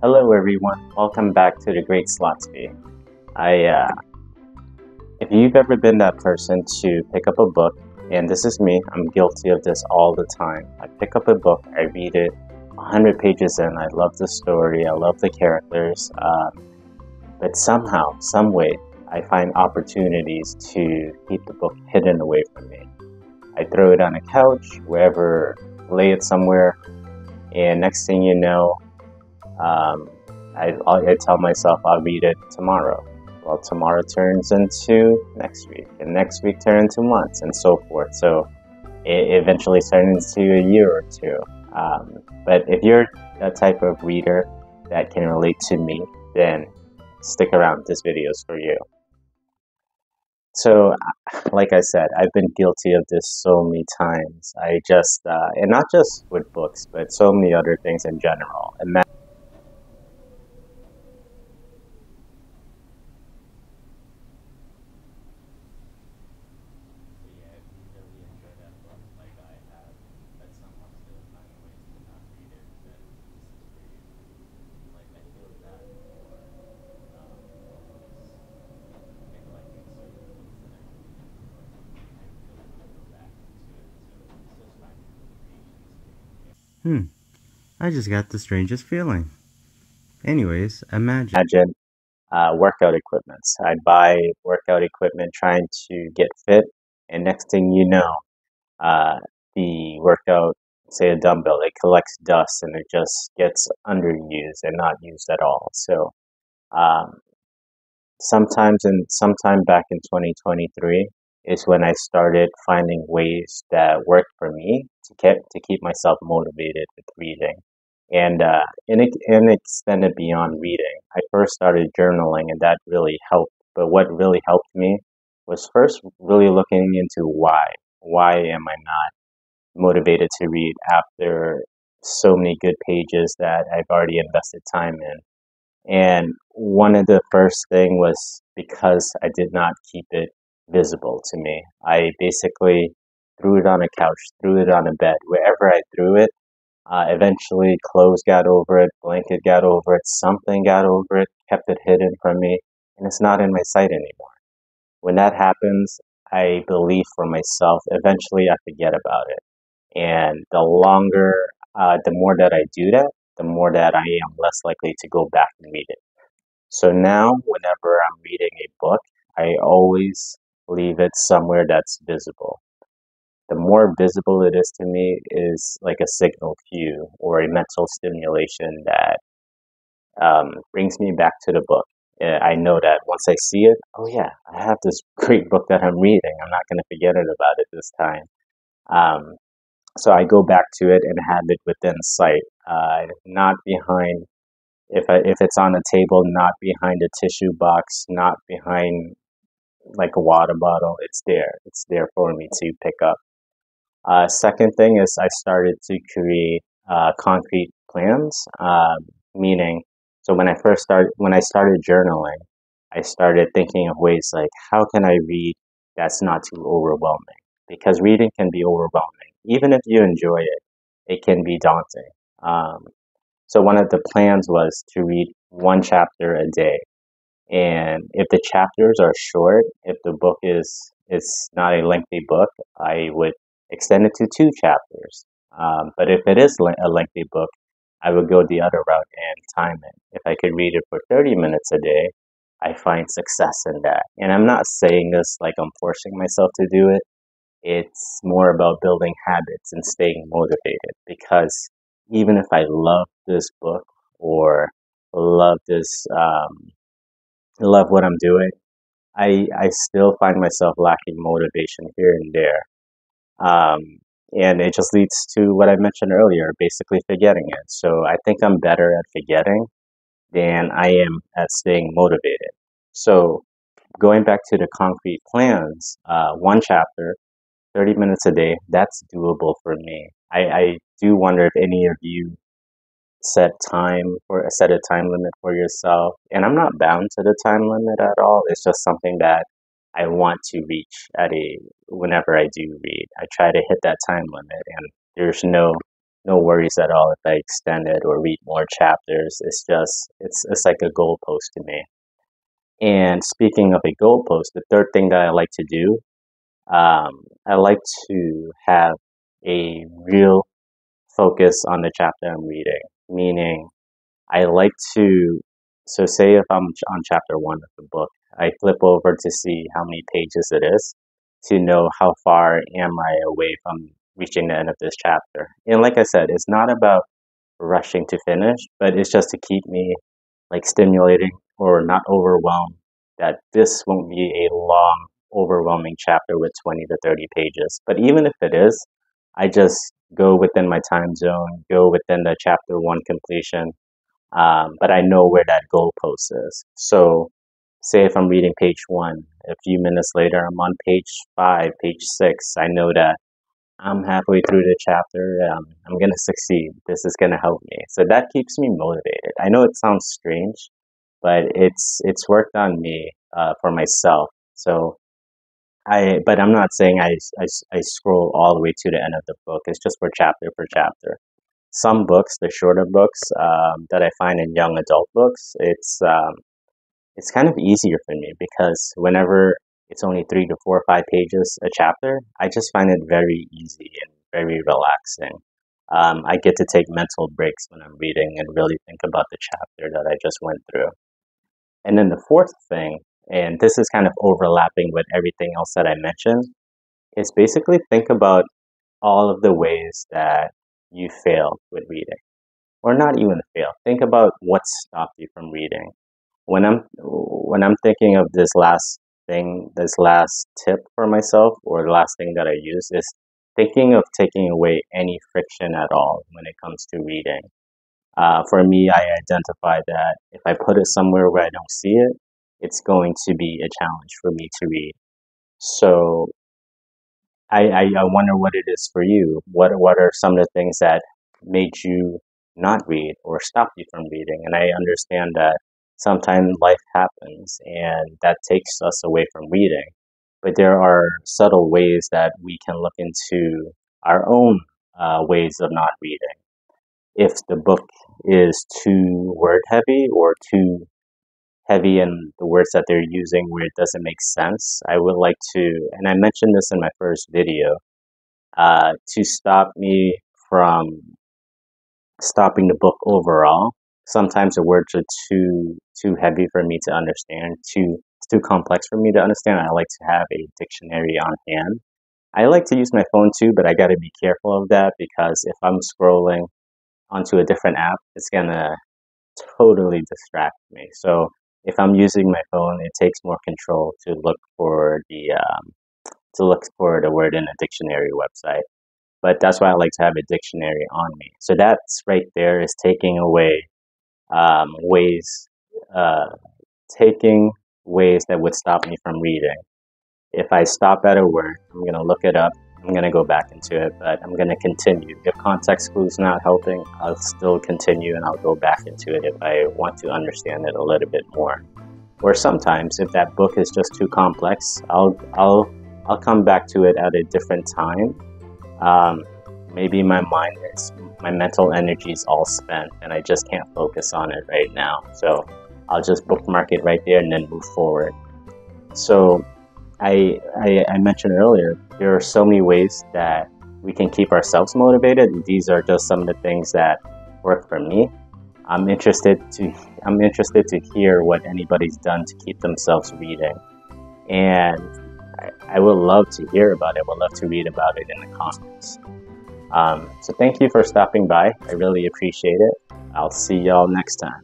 Hello, everyone. Welcome back to the Great Slotsby. If you've ever been that person to pick up a book, and this is me, I'm guilty of this all the time. I pick up a book, I read it, 100 pages in, I love the story, I love the characters, but somehow, some way, I find opportunities to keep the book hidden away from me. I throw it on a couch, wherever, lay it somewhere, and next thing you know, um, I tell myself I'll read it tomorrow. Well, tomorrow turns into next week, and next week turns into months, and so forth. So it eventually turns into a year or two. But if you're that type of reader that can relate to me, then stick around. This video is for you. So, like I said, I've been guilty of this so many times. And not just with books, but so many other things in general. Yeah, if you really enjoy that book like I have, but somehow still find ways to not read it, then this is for you. Like, I feel bad for almost neglecting certain books that I really enjoy. I really want to go back into it, so it's just finding the motivation to. I just got the strangest feeling. Anyways, imagine workout equipments. I'd buy workout equipment trying to get fit, and next thing you know, uh, the workout, say a dumbbell, it collects dust and it just gets underused and not used at all. So um, sometime back in 2023 is when I started finding ways that work for me to keep myself motivated with reading. And extended beyond reading. I first started journaling, and that really helped. But what really helped me was first really looking into why. Why am I not motivated to read after so many good pages that I've already invested time in? And one of the first thing was because I did not keep it visible to me. I basically threw it on a couch, threw it on a bed, wherever I threw it. Eventually, clothes got over it, blanket got over it, something got over it, kept it hidden from me, and it's not in my sight anymore. When that happens, I believe for myself, eventually I forget about it. And the more that I do that, the more that I am less likely to go back and read it. So now, whenever I'm reading a book, I always leave it somewhere that's visible. The more visible it is to me is like a signal cue or a mental stimulation that brings me back to the book. I know that once I see it, oh yeah, I have this great book that I'm reading. I'm not going to forget it about it this time. Um, so I go back to it and have it within sight, not behind. If it's on a table, not behind a tissue box, not behind like a water bottle. It's there. It's there for me to pick up. Second thing is I started to create concrete plans, meaning, so when I started journaling, I started thinking of ways like, how can I read that's not too overwhelming? Because reading can be overwhelming. Even if you enjoy it, it can be daunting. Um, so one of the plans was to read one chapter a day. And if the chapters are short, if the book is it's not a lengthy book, I would extend it to two chapters. But if it is a lengthy book, I would go the other route and time it. If I could read it for 30 minutes a day, I find success in that. And I'm not saying this like I'm forcing myself to do it. It's more about building habits and staying motivated because even if I love this book or love this love what I'm doing, I still find myself lacking motivation here and there. Um, and it just leads to what I mentioned earlier, basically forgetting it. So I think I'm better at forgetting than I am at staying motivated. So going back to the concrete plans, one chapter, 30 minutes a day, that's doable for me. I do wonder if any of you set a time limit for yourself. And I'm not bound to the time limit at all. It's just something that I want to reach whenever I do read. I try to hit that time limit, and there's no no worries at all if I extend it or read more chapters. It's like a goalpost to me. And speaking of a goalpost, the third thing that I like to do, I like to have a real focus on the chapter I'm reading, meaning I like to, so say if I'm on chapter one of the book, I flip over to see how many pages it is to know how far am I away from reaching the end of this chapter. And like I said, it's not about rushing to finish, but it's just to keep me like stimulating or not overwhelmed, that this won't be a long, overwhelming chapter with 20 to 30 pages. But even if it is, I just go within my time zone, go within the chapter one completion, but I know where that goalpost is. So, say if I'm reading page one, a few minutes later, I'm on page five, page six. I know that I'm halfway through the chapter. I'm gonna succeed. This is gonna help me. So that keeps me motivated. I know it sounds strange, but it's worked on me for myself. So but I'm not saying I scroll all the way to the end of the book. It's just for chapter per chapter. Some books, the shorter books that I find in young adult books, it's kind of easier for me because whenever it's only 3 to 4 or 5 pages a chapter, I just find it very easy and very relaxing. I get to take mental breaks when I'm reading and really think about the chapter that I just went through. And then the fourth thing, and this is kind of overlapping with everything else that I mentioned, is basically think about all of the ways that you fail with reading, or not even fail. Think about what stopped you from reading. When I'm thinking of this last thing, this last tip for myself, or the last thing that I use is thinking of taking away any friction at all when it comes to reading. For me, I identify that if I put it somewhere where I don't see it, it's going to be a challenge for me to read. So I wonder what it is for you. What are some of the things that made you not read or stop you from reading? And I understand that sometimes life happens and that takes us away from reading. But there are subtle ways that we can look into our own ways of not reading. If the book is too word heavy or too heavy in the words that they're using where it doesn't make sense, I would like to, and I mentioned this in my first video, to stop me from stopping the book overall. Sometimes the words are too heavy for me to understand, too complex for me to understand. I like to have a dictionary on hand. I like to use my phone too, but I got to be careful of that because if I'm scrolling onto a different app, it's gonna totally distract me. So if I'm using my phone, it takes more control to look for the word in a dictionary website. But that's why I like to have a dictionary on me. So that's right there is taking away ways, uh, taking ways that would stop me from reading. If I stop at a word, I'm going to look it up. I'm going to go back into it, but I'm going to continue. If context clues not helping, I'll still continue and I'll go back into it if I want to understand it a little bit more. Or sometimes, if that book is just too complex, I'll come back to it at a different time. Maybe my mental energy is all spent and I just can't focus on it right now. So I'll just bookmark it right there and then move forward. So I mentioned earlier, there are so many ways that we can keep ourselves motivated. These are just some of the things that work for me. I'm interested to hear what anybody's done to keep themselves reading, and I would love to hear about it. I would love to read about it in the comments. So thank you for stopping by. I really appreciate it. I'll see y'all next time.